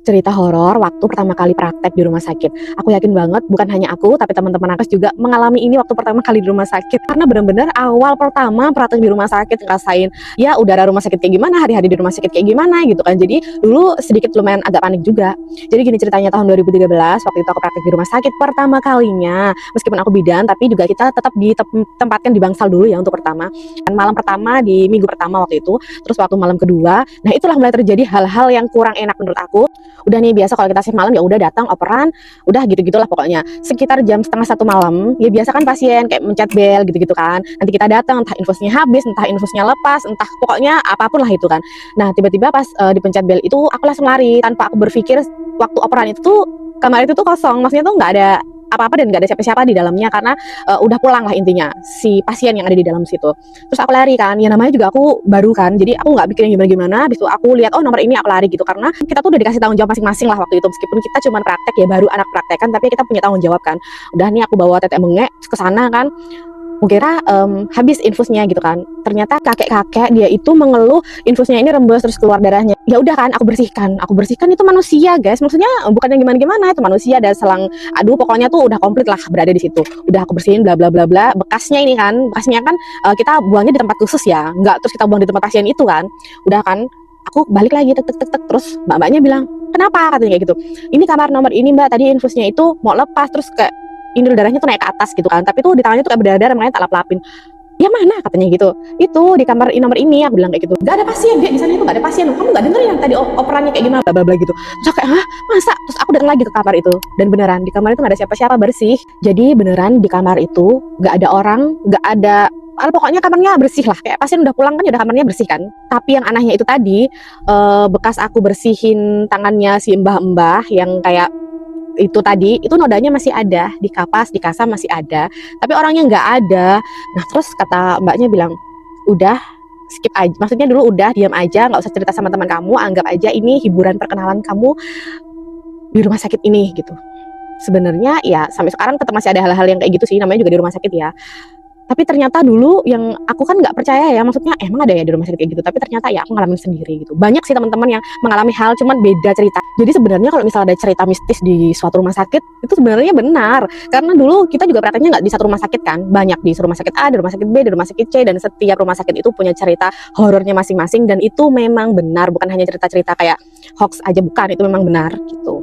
cerita horor waktu pertama kali praktek di rumah sakit. Aku yakin banget bukan hanya aku, tapi teman-teman nakes juga mengalami ini waktu pertama kali di rumah sakit. Karena benar-benar awal pertama praktek di rumah sakit ngerasain ya udara rumah sakit kayak gimana, hari-hari di rumah sakit kayak gimana gitu kan. Jadi dulu sedikit lumayan agak panik juga. Jadi gini ceritanya, tahun 2013 waktu itu aku praktek di rumah sakit pertama kalinya. Meskipun aku bidan, tapi juga kita tetap ditempatkan di bangsal dulu ya untuk pertama. Dan malam pertama di minggu pertama waktu itu, terus waktu malam kedua, nah itulah mulai terjadi hal-hal yang kurang enak menurut aku. Udah nih biasa kalau kita shift malam ya udah datang operan, udah gitu-gitulah pokoknya. Sekitar jam setengah 1 malam, ya biasa kan pasien kayak mencet bel gitu-gitu kan. Nanti kita datang, entah infusnya habis, entah infusnya lepas, entah pokoknya apapun lah itu kan. Nah tiba-tiba pas dipencet bel itu aku langsung lari tanpa aku berpikir waktu operan itu tuh kamar itu tuh kosong, maksudnya tuh nggak ada apa-apa dan nggak ada siapa-siapa di dalamnya karena udah pulang lah intinya si pasien yang ada di dalam situ. Terus aku lari kan, ya namanya juga aku baru kan, jadi aku nggak pikirin gimana-gimana. Habis itu aku lihat oh nomor ini, aku lari gitu karena kita tuh udah dikasih tanggung jawab masing-masing lah waktu itu, meskipun kita cuma praktek ya, baru anak praktekan, tapi kita punya tanggung jawab kan. Udah nih aku bawa tetek bengek ke sana kan, kira habis infusnya gitu kan. Ternyata kakek-kakek dia itu mengeluh infusnya ini rembes terus keluar darahnya. Ya udah kan aku bersihkan itu manusia guys, maksudnya bukan yang gimana-gimana, itu manusia, ada selang, aduh pokoknya tuh udah komplit lah berada di situ. Udah aku bersihin bla bla bla bla. Bekasnya kan kita buangnya di tempat khusus ya, nggak terus kita buang di tempat pasien itu kan. Udah kan aku balik lagi tek tek tek tek, terus mbaknya bilang kenapa, katanya kayak gitu. Ini kamar nomor ini mbak, tadi infusnya itu mau lepas terus kayak ini darahnya tuh naik ke atas gitu kan, tapi tuh di tangannya tuh kayak berdarah, makanya tak lap-lapin. Ya mana, katanya gitu. Itu di kamar nomor ini, aku bilang kayak gitu. Gak ada pasien dia di sana, itu gak ada pasien. Kamu gak denger yang tadi operannya kayak gimana, bla bla bla gitu. Terus aku kayak, hah masa? Terus aku datang lagi ke kamar itu, dan beneran di kamar itu gak ada siapa-siapa, bersih. Jadi beneran di kamar itu gak ada orang, gak ada, pokoknya kamarnya bersih lah. Kayak pasien udah pulang kan, ya udah kamarnya bersih kan. Tapi yang anehnya itu tadi, bekas aku bersihin tangannya si mbah-mbah yang kayak itu tadi, itu nodanya masih ada di kapas, di kasa masih ada, tapi orangnya nggak ada. Nah terus kata mbaknya bilang, udah skip aja, maksudnya dulu udah diam aja, nggak usah cerita sama teman kamu, anggap aja ini hiburan perkenalan kamu di rumah sakit ini gitu. Sebenarnya ya sampai sekarang tetap masih ada hal-hal yang kayak gitu sih, namanya juga di rumah sakit ya. Tapi ternyata dulu yang aku kan nggak percaya ya, maksudnya emang ada ya di rumah sakit kayak gitu, tapi ternyata ya aku ngalamin sendiri gitu. Banyak sih teman-teman yang mengalami hal, cuman beda cerita. Jadi sebenarnya kalau misalnya ada cerita mistis di suatu rumah sakit, itu sebenarnya benar. Karena dulu kita juga prakteknya nggak di satu rumah sakit kan, banyak di rumah sakit A, di rumah sakit B, di rumah sakit C, dan setiap rumah sakit itu punya cerita horornya masing-masing, dan itu memang benar, bukan hanya cerita-cerita kayak hoax aja, bukan, itu memang benar gitu.